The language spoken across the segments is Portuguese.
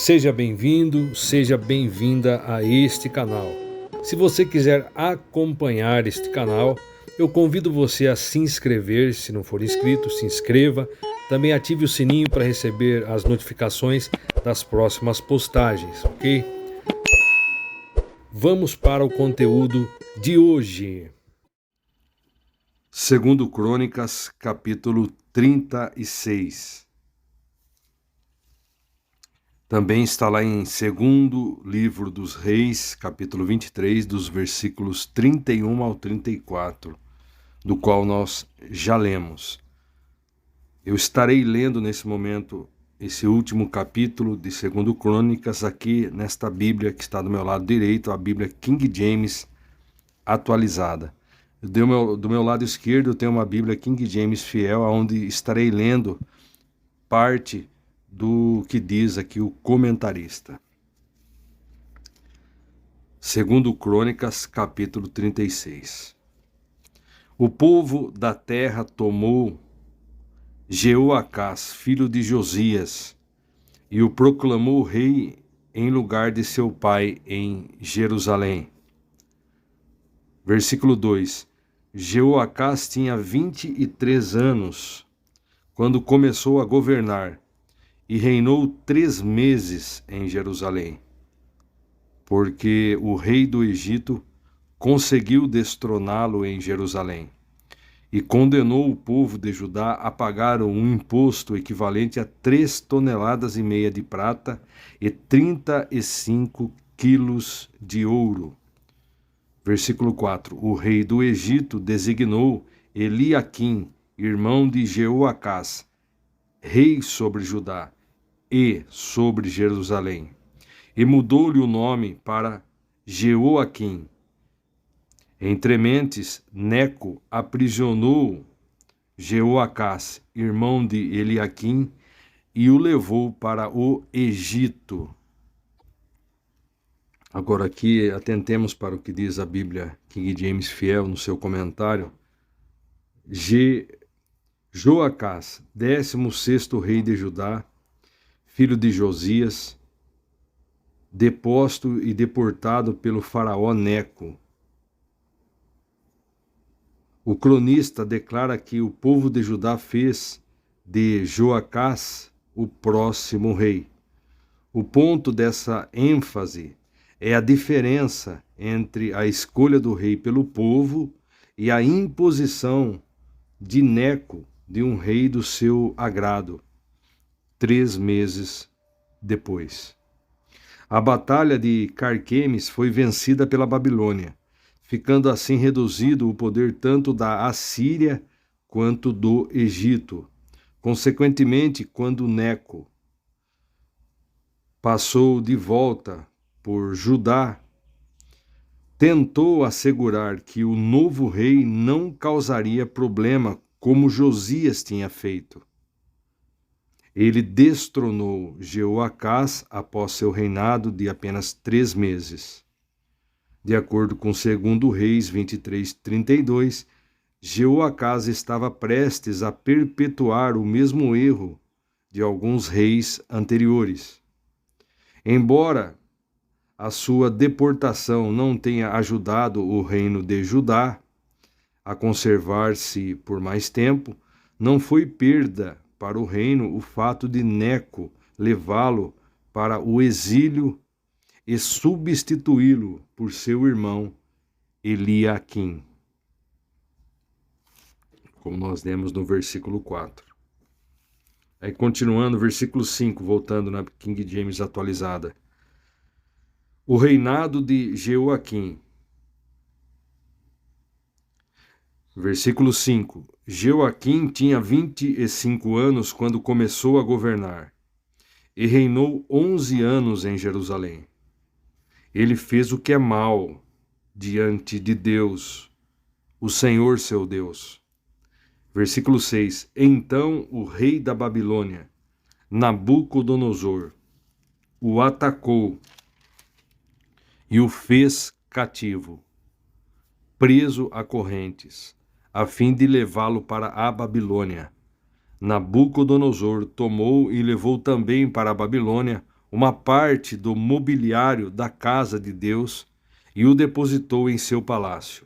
Seja bem-vindo, seja bem-vinda a este canal. Se você quiser acompanhar este canal, eu convido você a se inscrever. Se não for inscrito, se inscreva. Também ative o sininho para receber as notificações das próximas postagens, ok? Vamos para o conteúdo de hoje. Segundo Crônicas, capítulo 36. Também está lá em Segundo Livro dos Reis, capítulo 23, dos versículos 31 ao 34, do qual nós já lemos. Eu estarei lendo nesse momento esse último capítulo de Segundo Crônicas aqui nesta Bíblia que está do meu lado direito, a Bíblia King James atualizada. Do meu lado esquerdo eu tenho uma Bíblia King James Fiel, onde estarei lendo parte do que diz aqui o comentarista. Segundo Crônicas, capítulo 36. O povo da terra tomou Jeoacás, filho de Josias, e o proclamou rei em lugar de seu pai em Jerusalém. Versículo 2. Jeoacás tinha 23 anos quando começou a governar, e reinou 3 meses em Jerusalém, porque o rei do Egito conseguiu destroná-lo em Jerusalém, e condenou o povo de Judá a pagar um imposto equivalente a 3,5 toneladas de prata e 35 quilos de ouro. Versículo 4. O rei do Egito designou Eliaquim, irmão de Jeoacás, rei sobre Judá e sobre Jerusalém, e mudou-lhe o nome para Jeoaquim. Entre mentes, Neco aprisionou Jeoacás, irmão de Eliaquim, e o levou para o Egito. Agora aqui atentemos para o que diz a Bíblia King James Fiel no seu comentário. Joacás, 16º rei de Judá, filho de Josias, deposto e deportado pelo faraó Neco. O cronista declara que o povo de Judá fez de Joacás o próximo rei. O ponto dessa ênfase é a diferença entre a escolha do rei pelo povo e a imposição de Neco de um rei do seu agrado, 3 meses depois. A batalha de Carquemes foi vencida pela Babilônia, ficando assim reduzido o poder tanto da Assíria quanto do Egito. Consequentemente, quando Neco passou de volta por Judá, tentou assegurar que o novo rei não causaria problema como Josias tinha feito. Ele destronou Jeoacás após seu reinado de apenas 3 meses. De acordo com 2 Reis 23:32, Jeoacás estava prestes a perpetuar o mesmo erro de alguns reis anteriores. Embora a sua deportação não tenha ajudado o reino de Judá a conservar-se por mais tempo, não foi perda para o reino o fato de Neco levá-lo para o exílio e substituí-lo por seu irmão Eliaquim, como nós lemos no versículo 4. Aí continuando, versículo 5, voltando na King James atualizada. O reinado de Jeoaquim. Versículo 5. Jeoaquim tinha 25 anos quando começou a governar, e reinou 11 anos em Jerusalém. Ele fez o que é mal diante de Deus, o Senhor seu Deus. Versículo 6. Então o rei da Babilônia, Nabucodonosor, o atacou e o fez cativo, preso a correntes, a fim de levá-lo para a Babilônia. Nabucodonosor tomou e levou também para a Babilônia uma parte do mobiliário da casa de Deus e o depositou em seu palácio.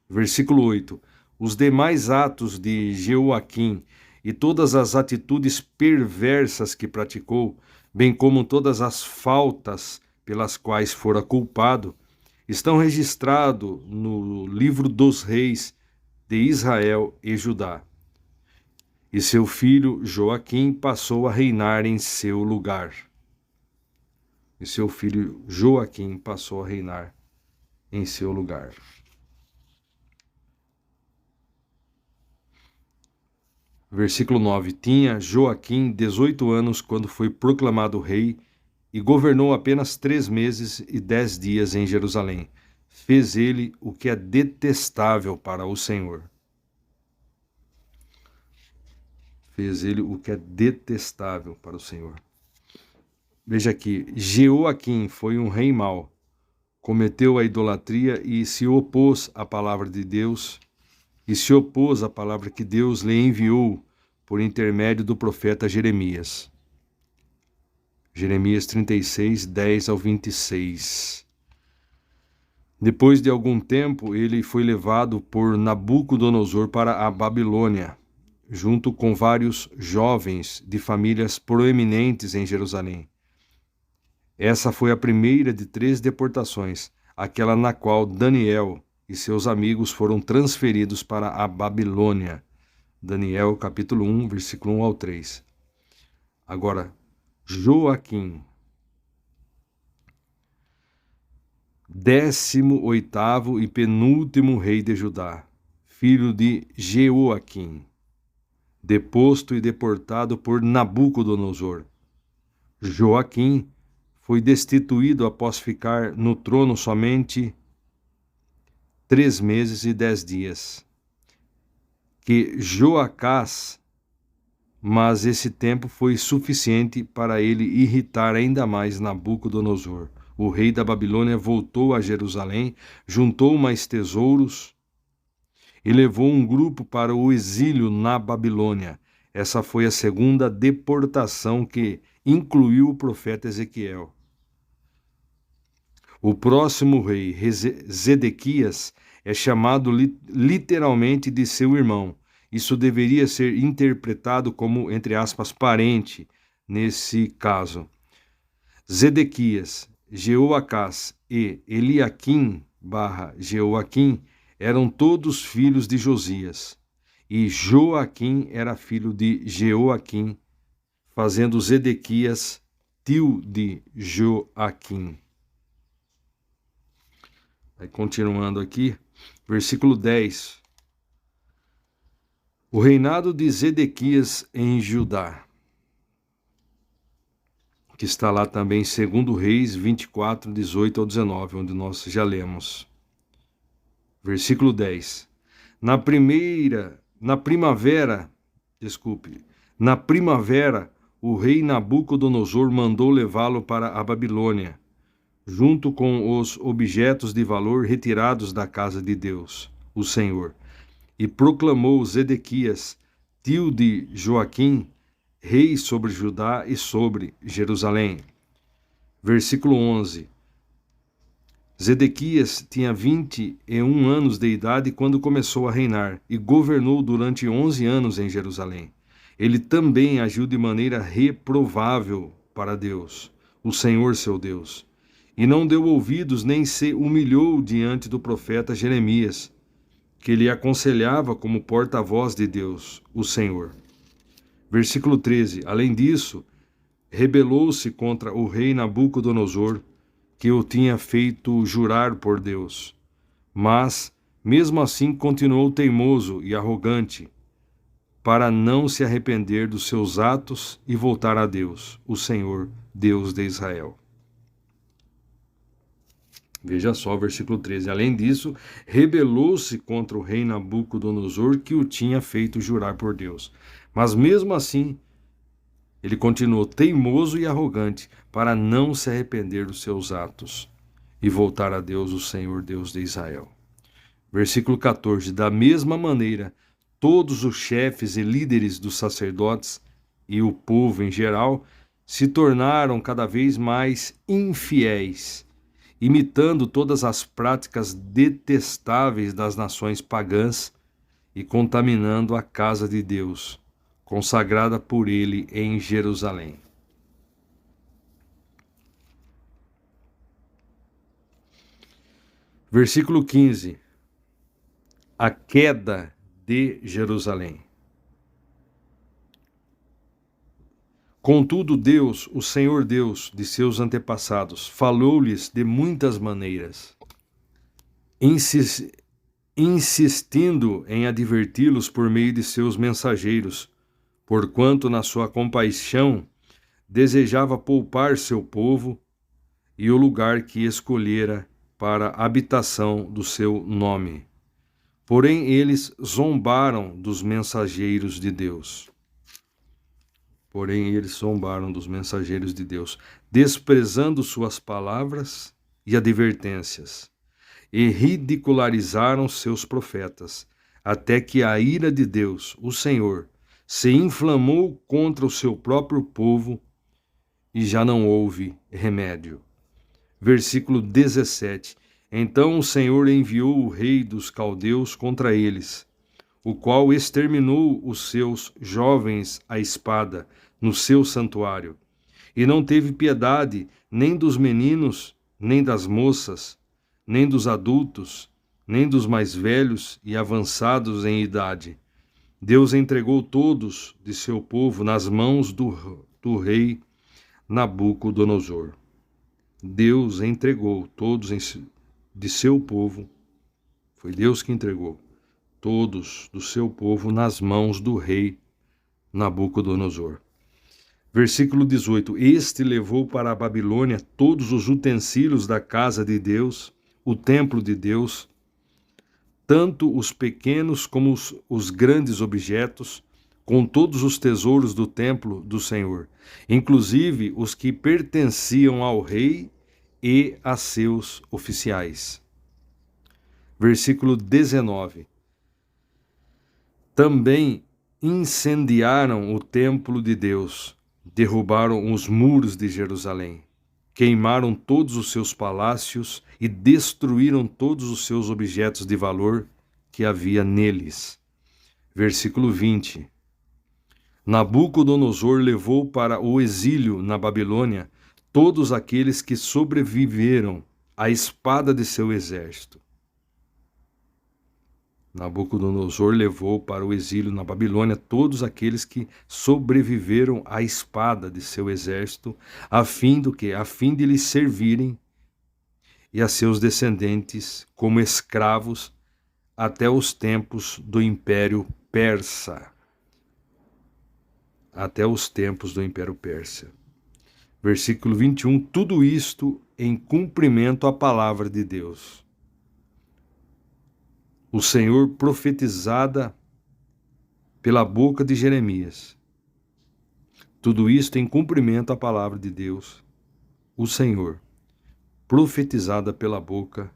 Versículo 8. Os demais atos de Jeoaquim e todas as atitudes perversas que praticou, bem como todas as faltas pelas quais fora culpado, estão registrados no livro dos reis de Israel e Judá. E seu filho Joaquim passou a reinar em seu lugar. E seu filho Joaquim passou a reinar em seu lugar. Versículo 9. Tinha Joaquim 18 anos quando foi proclamado rei e governou apenas 3 meses e 10 dias em Jerusalém. Fez ele o que é detestável para o Senhor. Fez ele o que é detestável para o Senhor. Veja aqui, Jeoaquim foi um rei mau, cometeu a idolatria e se opôs à palavra de Deus, e se opôs à palavra que Deus lhe enviou por intermédio do profeta Jeremias. Jeremias 36, 10 ao 26. Depois de algum tempo, ele foi levado por Nabucodonosor para a Babilônia, junto com vários jovens de famílias proeminentes em Jerusalém. Essa foi a primeira de 3 deportações, aquela na qual Daniel e seus amigos foram transferidos para a Babilônia. Daniel capítulo 1, versículo 1 ao 3. Agora, Joaquim, 18º e penúltimo rei de Judá, filho de Jeoaquim, deposto e deportado por Nabucodonosor. Joaquim foi destituído após ficar no trono somente 3 meses e 10 dias. Que Joacás, mas esse tempo foi suficiente para ele irritar ainda mais Nabucodonosor. O rei da Babilônia voltou a Jerusalém, juntou mais tesouros e levou um grupo para o exílio na Babilônia. Essa foi a segunda deportação que incluiu o profeta Ezequiel. O próximo rei, Zedequias, é chamado literalmente de seu irmão. Isso deveria ser interpretado como, entre aspas, parente, nesse caso. Zedequias, Jeoacás e Eliaquim Jeoaquim eram todos filhos de Josias. E Joaquim era filho de Jeoaquim, fazendo Zedequias tio de Joaquim. Aí, continuando aqui, versículo 10. O reinado de Zedequias em Judá, que está lá também em 2 Reis 24, 18 ao 19, onde nós já lemos. Versículo 10. Na primavera, o rei Nabucodonosor mandou levá-lo para a Babilônia, junto com os objetos de valor retirados da casa de Deus, o Senhor, e proclamou Zedequias, tio de Joaquim, rei sobre Judá e sobre Jerusalém. Versículo 11. Zedequias tinha 21 anos de idade quando começou a reinar e governou durante 11 anos em Jerusalém. Ele também agiu de maneira reprovável para Deus, o Senhor seu Deus, e não deu ouvidos nem se humilhou diante do profeta Jeremias, que lhe aconselhava como porta-voz de Deus, o Senhor. Versículo 13. Além disso, rebelou-se contra o rei Nabucodonosor, que o tinha feito jurar por Deus. Mas, mesmo assim, continuou teimoso e arrogante, para não se arrepender dos seus atos e voltar a Deus, o Senhor, Deus de Israel. Veja só, versículo 13. Além disso, rebelou-se contra o rei Nabucodonosor, que o tinha feito jurar por Deus. Mas mesmo assim, ele continuou teimoso e arrogante para não se arrepender dos seus atos e voltar a Deus, o Senhor, Deus de Israel. Versículo 14. Da mesma maneira, todos os chefes e líderes dos sacerdotes e o povo em geral se tornaram cada vez mais infiéis, imitando todas as práticas detestáveis das nações pagãs e contaminando a casa de Deus, consagrada por ele em Jerusalém. Versículo 15. A queda de Jerusalém. Contudo, Deus, o Senhor Deus de seus antepassados, falou-lhes de muitas maneiras, insistindo em adverti-los por meio de seus mensageiros, porquanto na sua compaixão desejava poupar seu povo e o lugar que escolhera para a habitação do seu nome. Porém, eles zombaram dos mensageiros de Deus. Desprezando suas palavras e advertências, e ridicularizaram seus profetas, até que a ira de Deus, o Senhor, se inflamou contra o seu próprio povo e já não houve remédio. Versículo 17. Então o Senhor enviou o rei dos caldeus contra eles, o qual exterminou os seus jovens à espada no seu santuário, e não teve piedade nem dos meninos, nem das moças, nem dos adultos, nem dos mais velhos e avançados em idade. Deus entregou todos de seu povo nas mãos do rei Nabucodonosor. Deus entregou todos de seu povo, foi Deus que entregou todos do seu povo nas mãos do rei Nabucodonosor. Versículo 18. Este levou para a Babilônia todos os utensílios da casa de Deus, o templo de Deus, tanto os pequenos como os grandes objetos, com todos os tesouros do templo do Senhor, inclusive os que pertenciam ao rei e a seus oficiais. Versículo 19. Também incendiaram o templo de Deus, derrubaram os muros de Jerusalém, queimaram todos os seus palácios e destruíram todos os seus objetos de valor que havia neles. Versículo 20. Nabucodonosor levou para o exílio na Babilônia todos aqueles que sobreviveram à espada de seu exército. Nabucodonosor levou para o exílio na Babilônia todos aqueles que sobreviveram à espada de seu exército, a fim de lhes servirem e a seus descendentes como escravos até os tempos do Império Persa. Versículo 21. Tudo isto em cumprimento à palavra de Deus. O Senhor profetizada pela boca de Jeremias. Tudo isto em cumprimento à palavra de Deus. O Senhor profetizada pela boca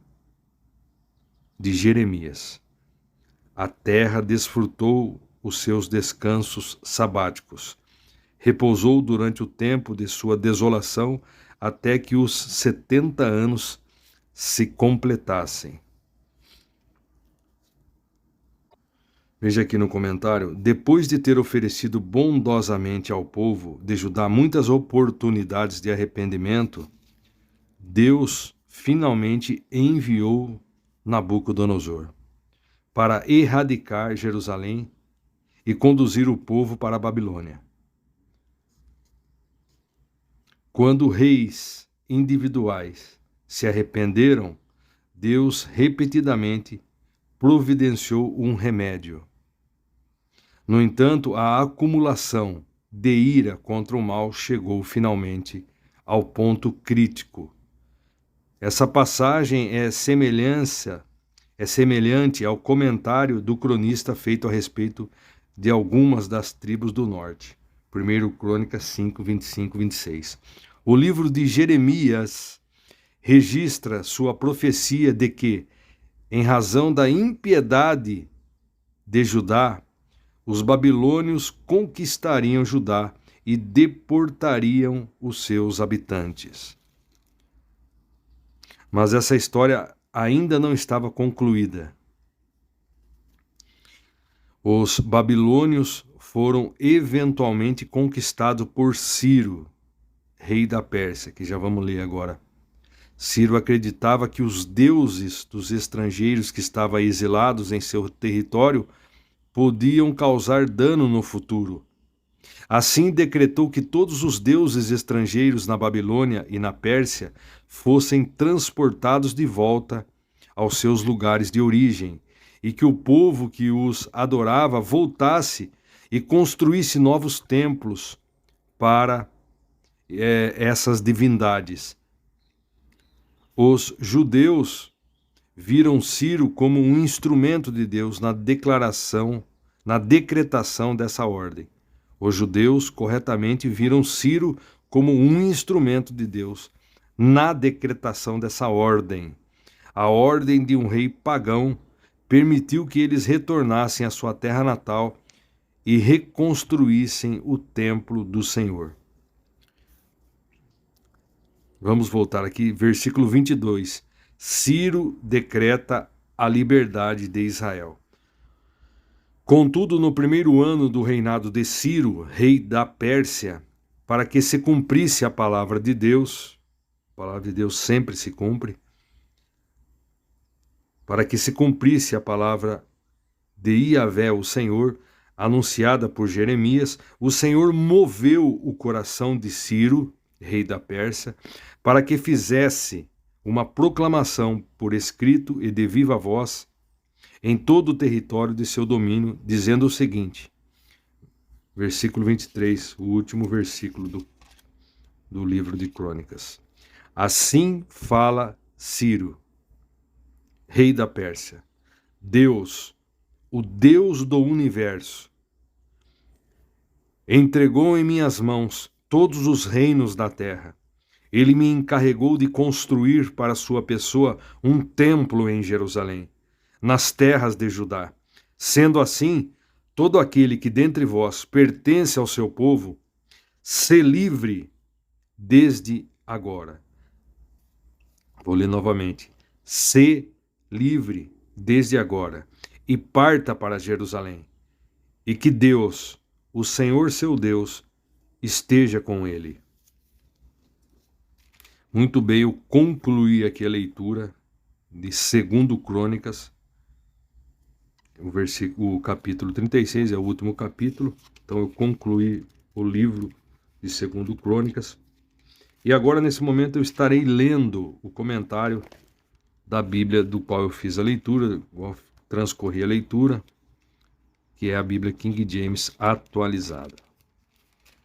de Jeremias. A terra desfrutou os seus descansos sabáticos. Repousou durante o tempo de sua desolação até que os 70 anos se completassem. Veja aqui no comentário, depois de ter oferecido bondosamente ao povo de Judá muitas oportunidades de arrependimento, Deus finalmente enviou Nabucodonosor para erradicar Jerusalém e conduzir o povo para a Babilônia. Quando reis individuais se arrependeram, Deus repetidamente providenciou um remédio. No entanto, a acumulação de ira contra o mal chegou finalmente ao ponto crítico. Essa passagem é semelhante ao comentário do cronista feito a respeito de algumas das tribos do norte. 1 Crônicas 5, 25, 26. O livro de Jeremias registra sua profecia de que, em razão da impiedade de Judá, os babilônios conquistariam Judá e deportariam os seus habitantes. Mas essa história ainda não estava concluída. Os babilônios foram eventualmente conquistados por Ciro, rei da Pérsia, que já vamos ler agora. Ciro acreditava que os deuses dos estrangeiros que estavam exilados em seu território podiam causar dano no futuro. Assim decretou que todos os deuses estrangeiros na Babilônia e na Pérsia fossem transportados de volta aos seus lugares de origem, e que o povo que os adorava voltasse e construísse novos templos para essas divindades. Os judeus viram Ciro como um instrumento de Deus na decretação dessa ordem. Os judeus corretamente viram Ciro como um instrumento de Deus na decretação dessa ordem. A ordem de um rei pagão permitiu que eles retornassem à sua terra natal e reconstruíssem o templo do Senhor. Vamos voltar aqui, versículo 22. Ciro decreta a liberdade de Israel. Contudo, no primeiro ano do reinado de Ciro, rei da Pérsia, para que se cumprisse a palavra de Deus sempre se cumpre, para que se cumprisse a palavra de Iavé, o Senhor, anunciada por Jeremias, o Senhor moveu o coração de Ciro, rei da Pérsia, para que fizesse uma proclamação por escrito e de viva voz em todo o território de seu domínio, dizendo o seguinte, versículo 23, o último versículo do livro de Crônicas. Assim fala Ciro, rei da Pérsia, Deus, o Deus do universo, entregou em minhas mãos todos os reinos da terra. Ele me encarregou de construir para sua pessoa um templo em Jerusalém, nas terras de Judá. Sendo assim, todo aquele que dentre vós pertence ao seu povo, se livre desde agora. Vou ler novamente. Se livre desde agora e parta para Jerusalém. E que Deus, o Senhor seu Deus, esteja com ele. Muito bem, eu concluí aqui a leitura de 2 Crônicas. O capítulo 36 é o último capítulo. Então eu concluí o livro de 2 Crônicas. E agora, nesse momento, eu estarei lendo o comentário da Bíblia do qual eu fiz a leitura, transcorri a leitura, que é a Bíblia King James atualizada.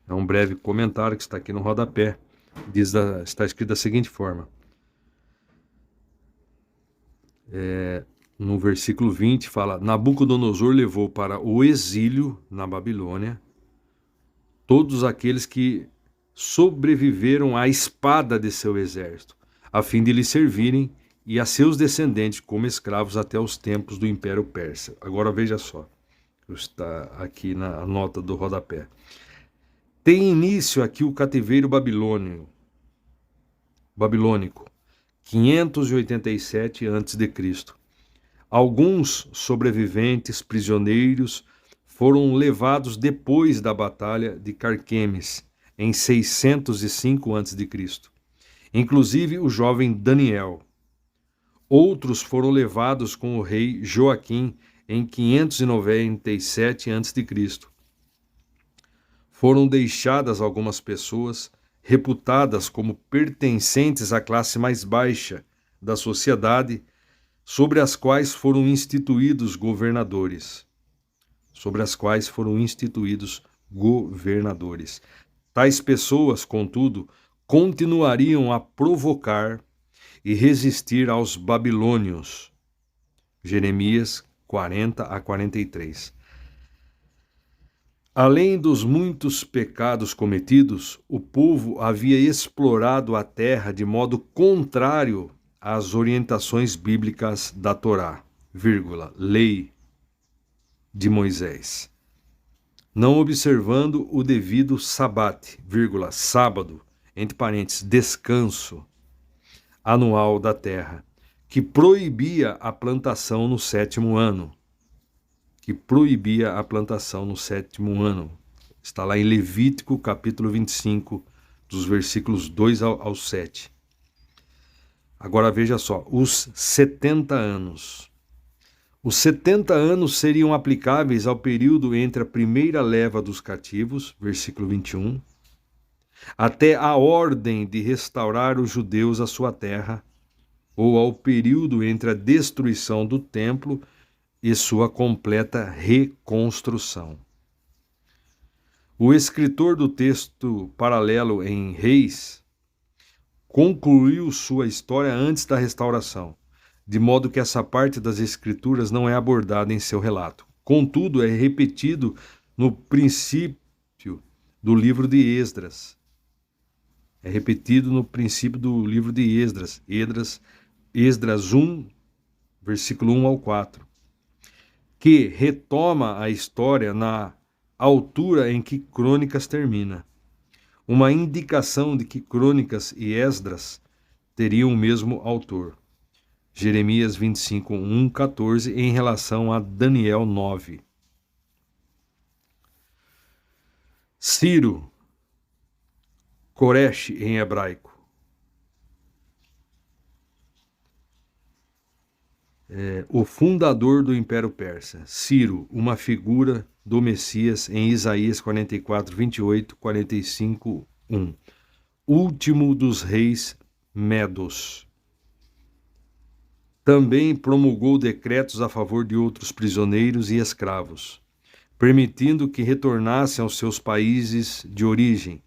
É um breve comentário que está aqui no rodapé. Está escrito da seguinte forma. No versículo 20 fala: Nabucodonosor levou para o exílio na Babilônia todos aqueles que sobreviveram à espada de seu exército, a fim de lhe servirem, e a seus descendentes como escravos até os tempos do Império Persa. Agora veja só, está aqui na nota do rodapé. Tem início aqui o cativeiro babilônico, 587 a.C. Alguns sobreviventes prisioneiros foram levados depois da Batalha de Carquemes, em 605 a.C., inclusive o jovem Daniel. Outros foram levados com o rei Joaquim em 597 a.C. Foram deixadas algumas pessoas reputadas como pertencentes à classe mais baixa da sociedade, sobre as quais foram instituídos governadores. Tais pessoas, contudo, continuariam a provocar e resistir aos babilônios. Jeremias 40 a 43. Além dos muitos pecados cometidos, o povo havia explorado a terra de modo contrário às orientações bíblicas da Torá, lei de Moisés. não observando o devido sabate, sábado, entre parênteses, descanso anual da terra, que proibia a plantação no 7º ano. Está lá em Levítico, capítulo 25, dos versículos 2 ao 7. Agora veja só, os 70 anos. Os 70 anos seriam aplicáveis ao período entre a primeira leva dos cativos, versículo 21, até a ordem de restaurar os judeus à sua terra, ou ao período entre a destruição do templo e sua completa reconstrução. O escritor do texto paralelo em Reis concluiu sua história antes da restauração, de modo que essa parte das escrituras não é abordada em seu relato. Contudo, é repetido no princípio do livro de Esdras. Esdras 1, versículo 1 ao 4, que retoma a história na altura em que Crônicas termina. Uma indicação de que Crônicas e Esdras teriam o mesmo autor. Jeremias 25, 1, 14, em relação a Daniel 9. Ciro, Koresh em hebraico. O fundador do Império Persa. Ciro, uma figura do Messias em Isaías 44, 28, 45, 1. Último dos reis medos. Também promulgou decretos a favor de outros prisioneiros e escravos, permitindo que retornassem aos seus países de origem.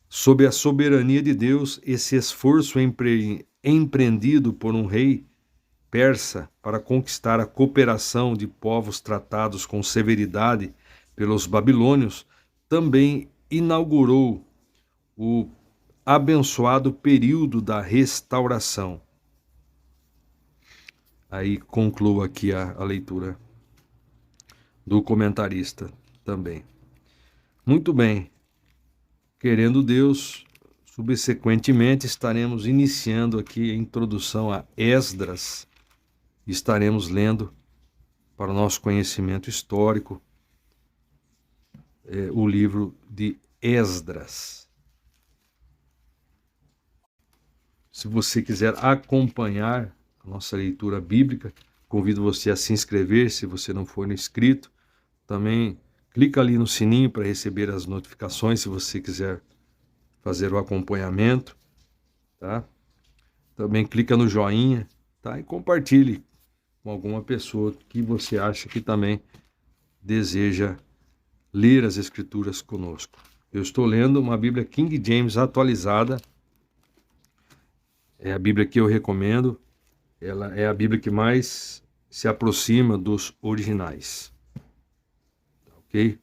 Sob a soberania de Deus, esse esforço empreendido por um rei persa para conquistar a cooperação de povos tratados com severidade pelos babilônios também inaugurou o abençoado período da restauração. Aí concluo aqui a leitura do comentarista também. Muito bem. Querendo Deus, subsequentemente estaremos iniciando aqui a introdução a Esdras. Estaremos lendo, para o nosso conhecimento histórico, o livro de Esdras. Se você quiser acompanhar a nossa leitura bíblica, convido você a se inscrever, se você não for inscrito. Também clica ali no sininho para receber as notificações, se você quiser fazer o acompanhamento, tá? Também clica no joinha, tá? E compartilhe com alguma pessoa que você acha que também deseja ler as Escrituras conosco. Eu estou lendo uma Bíblia King James atualizada. É a Bíblia que eu recomendo. Ela é a Bíblia que mais se aproxima dos originais. Ok?